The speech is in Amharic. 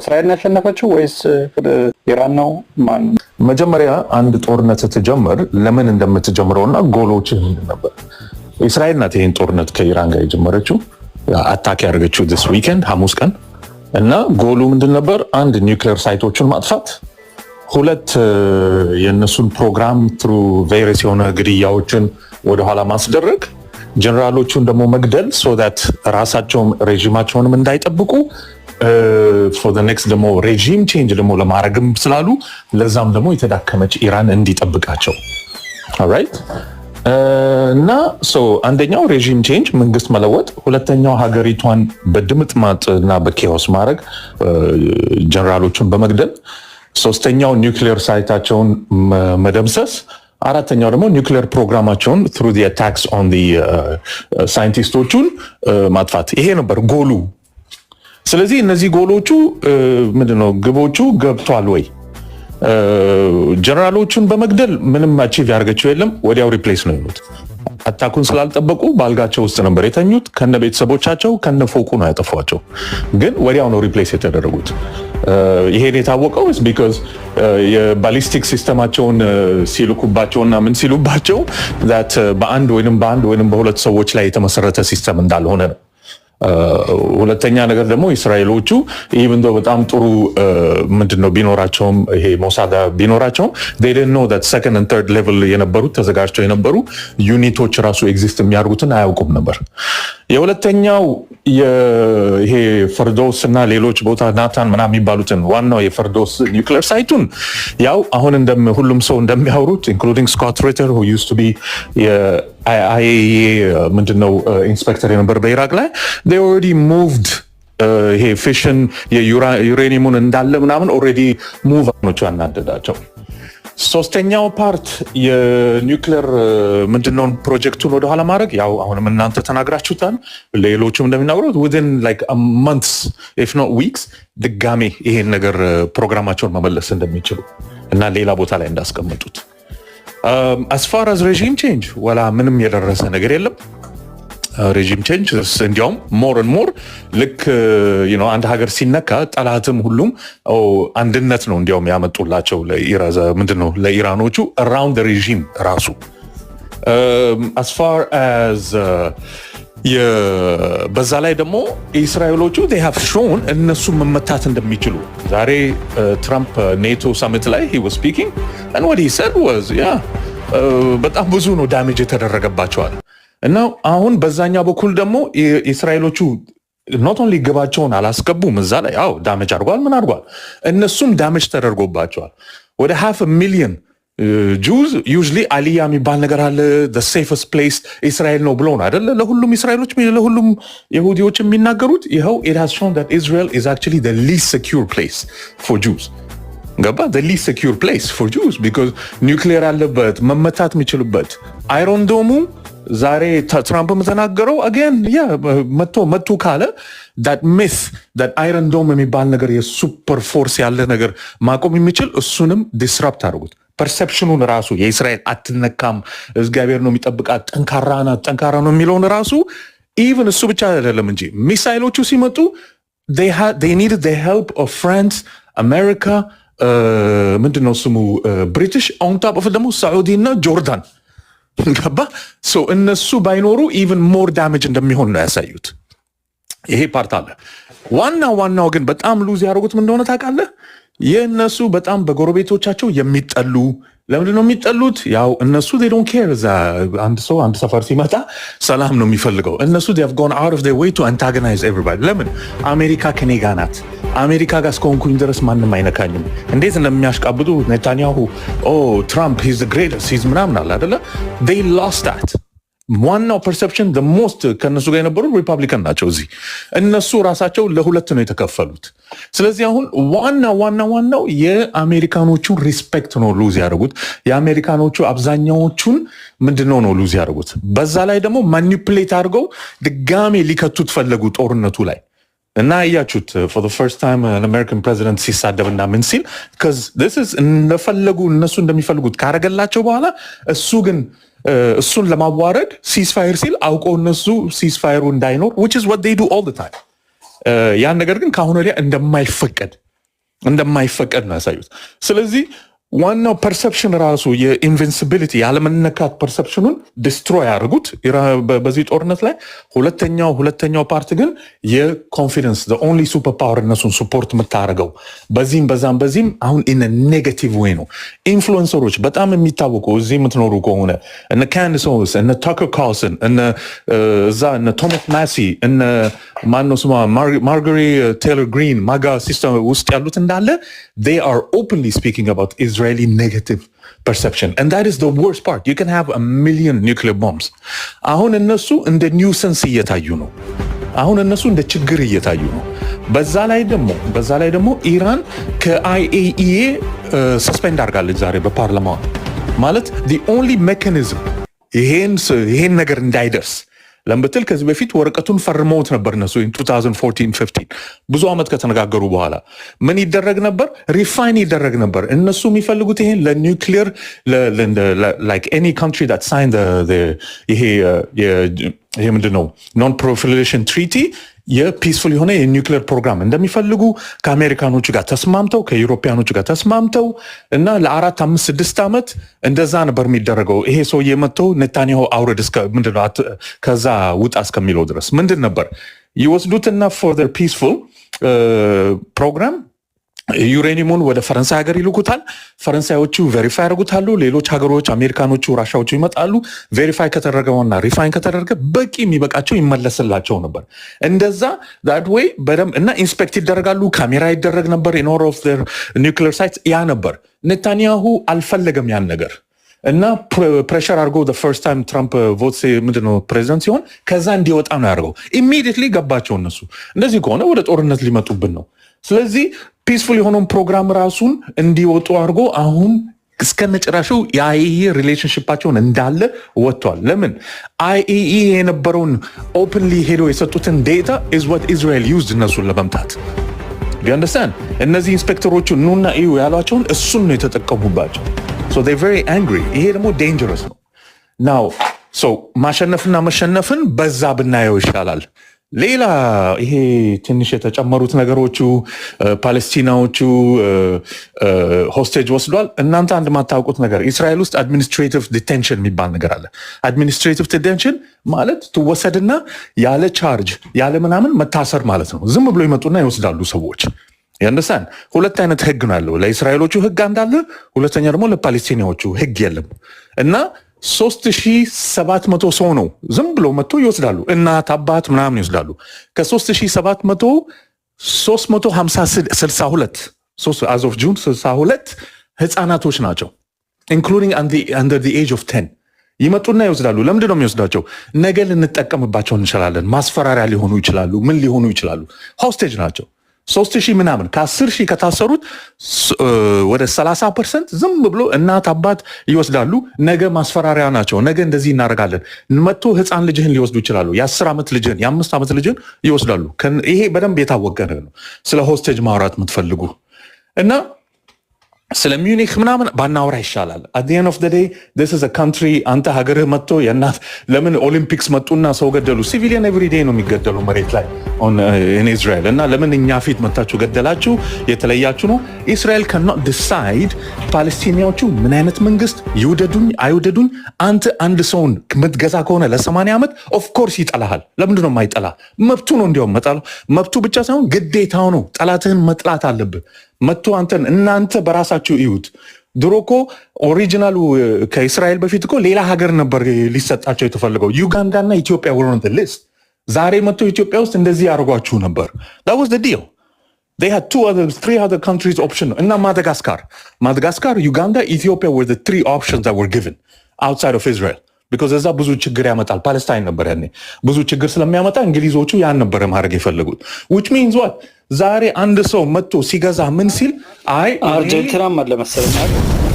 እስራኤል ያሸነፈችው ወይስ ኢራን ነው? ማን መጀመሪያ አንድ ጦርነት ስትጀምር ለምን እንደምትጀምረውና ጎሎች ምንድን ነበር? እስራኤል ናት ይሄን ጦርነት ከኢራን ጋር የጀመረችው አታክ ያደረገችው this weekend ሐሙስ ቀን እና ጎሉ ምንድን ነበር? አንድ ኒውክሌር ሳይቶችን ማጥፋት፣ ሁለት የነሱን ፕሮግራም through various የሆነ ግድያዎችን ወደ ኋላ ማስደረግ፣ ጀነራሎቹን ደግሞ መግደል so that ራሳቸውም ሬጂማቸውንም እንዳይጠብቁ for the next ደግሞ ሬጂም ቼንጅ ደግሞ ለማድረግም ስላሉ ለዛም ደግሞ የተዳከመች ኢራን እንዲጠብቃቸው alright እና አንደኛው ሬጂም ቼንጅ መንግስት መለወጥ፣ ሁለተኛው ሀገሪቷን በድምጥማጥ እና በኬኦስ ማድረግ ጀነራሎቹን በመግደል፣ ሶስተኛው ኒውክሌር ሳይታቸውን መደምሰስ፣ አራተኛው ደግሞ ኒውክሌር ፕሮግራማቸውን through the attacks on the ሳይንቲስቶቹን ማጥፋት። ይሄ ነበር ጎሉ። ስለዚህ እነዚህ ጎሎቹ ምንድነው ግቦቹ ገብቷል ወይ? ጀነራሎቹን በመግደል ምንም አቺቭ ያደርገችው የለም። ወዲያው ሪፕሌስ ነው የሆኑት። አታኩን ስላልጠበቁ ባልጋቸው ውስጥ ነበር የተኙት። ከነ ቤተሰቦቻቸው ከነ ፎቁ ነው ያጠፏቸው። ግን ወዲያው ነው ሪፕሌስ የተደረጉት። ይሄን የታወቀው ቢኮዝ የባሊስቲክ ሲስተማቸውን ሲልኩባቸውና ምን ሲሉባቸው በአንድ ወይንም በሁለት ሰዎች ላይ የተመሰረተ ሲስተም እንዳልሆነ ነው። ሁለተኛ ነገር ደግሞ እስራኤሎቹ ኢቭን ዶ በጣም ጥሩ ምንድነው ቢኖራቸውም ይሄ ሞሳዳ ቢኖራቸውም they didn't know that second and third level የነበሩት ተዘጋጅተው የነበሩ ዩኒቶች ራሱ ኤግዚስት የሚያደርጉትን አያውቁም ነበር። የሁለተኛው ይሄ ፈርዶስ እና ሌሎች ቦታ ናታን ምናምን የሚባሉትን ዋናው የፈርዶስ ኒውክሌር ሳይቱን ያው አሁን ሁሉም ሰው እንደሚያወሩት including Scott Ritter who used to be ምንድነው ኢንስፔክተር የነበር በኢራቅ ላይ they already moved ይሄ ፊሽን የዩሬኒየሙን እንዳለ ምናምን ኦልሬዲ ሙቭ አኖቹ አናደዳቸው። ሶስተኛው ፓርት የኒውክሌር ምንድነው ፕሮጀክቱን ወደ ኋላ ማድረግ ያው አሁንም እናንተ ተናግራችሁታል፣ ሌሎችም እንደሚናገሩት within like a months if not weeks ድጋሜ ይሄን ነገር ፕሮግራማቸውን መመለስ እንደሚችሉ እና ሌላ ቦታ ላይ እንዳስቀመጡት as far as regime change ወላ ምንም የደረሰ ነገር የለም። regime change እንዲያውም more and more ልክ አንድ ሀገር ሲነካ ጠላትም ሁሉም አንድነት ነው እንዲያውም ያመጡላቸው ምንድነው ለኢራኖቹ around the regime ራሱ as far as በዛ ላይ ደግሞ እስራኤሎቹ they have shown እነሱ መመታት እንደሚችሉ ዛሬ ትራምፕ ኔቶ ሰሚት ላይ he was speaking and what he said was በጣም ብዙ ነው ዳሜጅ የተደረገባቸዋል እና አሁን በዛኛ በኩል ደግሞ እስራኤሎቹ not only ግባቸውን አላስገቡም እዛ ላይ ዳሜጅ አድርጓል ምን አድርጓል እነሱም ዳሜጅ ተደርጎባቸዋል። ወደ 500,000 ጁዝ ዩዥሊ አሊያ የሚባል ነገር አለ the safest place እስራኤል ነው ብለው አይደለ ለሁሉም እስራኤሎች ለሁሉም ይሁዲዎች የሚናገሩት ይኸው it has shown that Israel is actually the least secure place for Jews ገባ the least secure place for Jews because ኒውክሌር አለበት መመታት የሚችልበት አይሮን ዶሙ ዛሬ ትራምፕ ተናገረው again መቶ ካለ that myth that iron dome የሚባል ነገር የሱፐር ፎርስ ያለ ነገር ማቆም የሚችል እሱንም ዲስራፕት አድርጉት። ፐርሰፕሽኑን ራሱ የእስራኤል አትነካም እግዚአብሔር ነው የሚጠብቃት ጠንካራ ነው የሚለውን ራሱ ኢቭን እሱ ብቻ አይደለም እንጂ ሚሳይሎቹ ሲመጡ they needed the help of France, America, ምንድነው ስሙ ብሪቲሽ on top of ደግሞ ሳዑዲ እና ጆርዳን ገባ እነሱ ባይኖሩ ኢቭን ሞር ዳሜጅ እንደሚሆን ነው ያሳዩት። ይሄ ፓርት አለ። ዋናው ግን በጣም ሉዝ ያደረጉት ምን እንደሆነ ታውቃለህ? የእነሱ በጣም በጎረቤቶቻቸው የሚጠሉ ለምንድነው የሚጠሉት? ያው እነሱ they don't care አንድ ሰፈር ሲመጣ ሰላም ነው የሚፈልገው። እነሱ they have gone out of their way to antagonize everybody። ለምን? አሜሪካ ከኔ ጋር ናት። አሜሪካ ጋር እስከሆንኩኝ ድረስ ማንም አይነካኝም። እንዴት እንደሚያሽቃብጡ ኔታንያሁ ትራምፕ he's the greatest he's ምናምን አለ አይደለ? they lost that ዋናው ፐርሰፕሽን the most ከነሱ ጋር የነበሩ ሪፐብሊካን ናቸው። እዚህ እነሱ ራሳቸው ለሁለት ነው የተከፈሉት። ስለዚህ አሁን ዋናው የአሜሪካኖቹን ሪስፔክት ነው ሉዝ ያደርጉት። የአሜሪካኖቹ አብዛኛዎቹን ምንድነው ነው ሉዝ ያደርጉት። በዛ ላይ ደግሞ ማኒፑሌት አድርገው ድጋሜ ሊከቱት ፈለጉ ጦርነቱ ላይ እና ያያችሁት for the first time an American president ሲሳደብና ምን ሲል because this is እነሱ እንደሚፈልጉት ካረገላቸው በኋላ እሱ ግን እሱን ለማዋረድ ሲስፋየር ሲል አውቀው እነሱ ሲስፋየሩ እንዳይኖር which is what they do all the time ያን ነገር ግን ካሁን ወዲያ እንደማይፈቀድ እንደማይፈቀድ ነው ያሳዩት። ስለዚህ ዋናው ፐርሰፕሽን ራሱ የኢንቪንሲቢሊቲ ያለመነካት ፐርሰፕሽኑን ዲስትሮይ ያደርጉት በዚህ ጦርነት ላይ። ሁለተኛው ፓርት ግን የኮንፊደንስ ኦንሊ ሱፐር ፓወር እነሱን ሱፖርት የምታደርገው በዚህም በዚህም አሁን ኢን ኔጋቲቭ ዌይ ነው። ኢንፍሉዌንሰሮች በጣም የሚታወቁ እዚህ የምትኖሩ ከሆነ እነ ካንዲስ እነ ታከር ካርልሰን እነ ቶማስ ማሲ እነ ማነው ስሟ ማርጋሪ ቴይለር ግሪን ማጋ ሲስተም ውስጥ ያሉት እንዳለ they are openly speaking about Israeli negative perception, and that is the worst part. You can have 1,000,000 nuclear bombs. አሁን እነሱ እንደ ኒውሰንስ እየታዩ ነው። አሁን እነሱ እንደ ችግር እየታዩ ነው። በዛ ላይ ደግሞ ኢራን ከአይኤኢኤ ሰስፔንድ አድርጋለች ዛሬ በፓርላማዋ። ማለት the only mechanism ይሄን ነገር እንዳይደርስ ለምብትል ከዚህ በፊት ወረቀቱን ፈርመውት ነበር እነሱ 2014-15 ብዙ ዓመት ከተነጋገሩ በኋላ ምን ይደረግ ነበር? ሪፋይን ይደረግ ነበር። እነሱ የሚፈልጉት ይሄን ለኒውክሊየር like any country that signed ይሄ ምንድነው non proliferation treaty የፒስፉል የሆነ የኒውክሊየር ፕሮግራም እንደሚፈልጉ ከአሜሪካኖቹ ጋር ተስማምተው ከዩሮፒያኖቹ ጋር ተስማምተው እና ለ4 5 6 ዓመት እንደዛ ነበር የሚደረገው። ይሄ ሰው የመተው ኔታንያሁ አውረድ ምንድነው ከዛ ውጣ እስከሚለው ድረስ ምንድን ነበር ይወስዱትና for their peaceful ፕሮግራም ዩሬኒየሙን ወደ ፈረንሳይ ሀገር ይልኩታል። ፈረንሳዮቹ ቬሪፋይ ያደርጉታሉ። ሌሎች ሀገሮች አሜሪካኖቹ፣ ራሻዎቹ ይመጣሉ። ቬሪፋይ ከተደረገውና ሪፋይን ከተደረገ በቂ የሚበቃቸው ይመለስላቸው ነበር። እንደዛ that way በደምብ እና ኢንስፔክት ይደረጋሉ። ካሜራ ይደረግ ነበር in all of their nuclear sites። ያ ነበር። ኔታንያሁ አልፈለገም ያን ነገር እና ፕሬሸር አድርጎ the first time ትራምፕ ቮት ምንድነው ፕሬዚደንት ሲሆን ከዛ እንዲወጣ ነው ያደርገው። ኢሚዲየትሊ ገባቸው እነሱ እንደዚህ ከሆነ ወደ ጦርነት ሊመጡብን ነው። ስለዚህ ፒስፉል የሆነውን ፕሮግራም ራሱን እንዲወጡ አድርጎ አሁን እስከነጭራሹ የአይኤኢ ሪሌሽንሽፓቸውን እንዳለ ወጥቷል። ለምን አይኤኢ የነበረውን ኦፕንሊ ሄዶ የሰጡትን ዴታ is what Israel used እነሱን ለመምታት ቢያንደስታን እነዚህ ኢንስፔክተሮቹ ኑና እዩ ያሏቸውን እሱን ነው የተጠቀሙባቸው። so they're very angry። ይሄ ደግሞ ዴንጀረስ ነው። ናው ማሸነፍና መሸነፍን በዛ ብናየው ይሻላል። ሌላ ይሄ ትንሽ የተጨመሩት ነገሮቹ ፓለስቲናዎቹ ሆስቴጅ ወስዷል። እናንተ አንድ ማታውቁት ነገር እስራኤል ውስጥ አድሚኒስትሬቲቭ ዲቴንሽን የሚባል ነገር አለ። አድሚኒስትሬቲቭ ዲቴንሽን ማለት ትወሰድና ያለ ቻርጅ ያለ ምናምን መታሰር ማለት ነው። ዝም ብሎ ይመጡና ይወስዳሉ ሰዎች። ያንደሳን ሁለት አይነት ህግ ነው ያለው። ለእስራኤሎቹ ህግ አንዳለ፣ ሁለተኛ ደግሞ ለፓለስቲናዎቹ ህግ የለም እና 3700 ሰው ነው ዝም ብሎ መጥቶ ይወስዳሉ። እናት አባት ምናምን ይወስዳሉ። ከ3700 362 as of June 62 ህፃናቶች ናቸው including under the age of 10 ይመጡና ይወስዳሉ። ለምንድን ነው የሚወስዳቸው? ነገ ልንጠቀምባቸው እንችላለን። ማስፈራሪያ ሊሆኑ ይችላሉ። ምን ሊሆኑ ይችላሉ? ሆስቴጅ ናቸው። 3000 ምናምን ከ10,000 ከታሰሩት ወደ 30% ዝም ብሎ እናት አባት ይወስዳሉ። ነገ ማስፈራሪያ ናቸው። ነገ እንደዚህ እናደርጋለን። መጥቶ ህፃን ልጅህን ሊወስዱ ይችላሉ። የ10 ዓመት ልጅህን የ5 ዓመት ልጅህን ይወስዳሉ። ይሄ በደንብ የታወቀ ነው። ስለ ሆስቴጅ ማውራት የምትፈልጉ እና ስለ ሚዩኒክ ምናምን ባናወራ ይሻላል። at the end of the day this is a country አንተ ሀገርህ መጥቶ የእናት ለምን ኦሊምፒክስ መጡና ሰው ገደሉ? ሲቪሊያን ኤቭሪ ዴይ ነው የሚገደሉ መሬት ላይ in Israel እና ለምን እኛ ፊት መታችሁ ገደላችሁ? የተለያችሁ ነው። እስራኤል cannot decide ፓለስቲኒያዎቹ ምን አይነት መንግስት ይውደዱኝ አይውደዱኝ። አንተ አንድ ሰውን የምትገዛ ከሆነ ለ80 ዓመት ኦፍ ኮርስ ይጠላሃል። ለምንድን ነው የማይጠላ? መብቱ ነው። እንዲያውም መጣሉ መብቱ ብቻ ሳይሆን ግዴታው ነው። ጠላትህን መጥላት አለብህ። መጥቶ አንተን እናንተ በራሳችሁ እዩት። ድሮ እኮ ኦሪጂናሉ ከእስራኤል በፊት እኮ ሌላ ሀገር ነበር ሊሰጣቸው የተፈለገው። ዩጋንዳና ኢትዮጵያ were on the list። ዛሬ መጥቶ ኢትዮጵያ ውስጥ እንደዚህ ያደርጓችሁ ነበር። that was the deal። they had 3 other countries option እና ማዳጋስካር ዩጋንዳ ኢትዮጵያ were the 3 options that were given outside of Israel because እዛ ብዙ ችግር ያመጣል። ፓለስታይን ነበር ያኔ ብዙ ችግር ስለሚያመጣ እንግሊዞቹ ያን ነበር ማድረግ የፈለጉት። which means what ዛሬ አንድ ሰው መጥቶ ሲገዛ ምን ሲል አይ አርጀንቲናም አለ መሰለኝ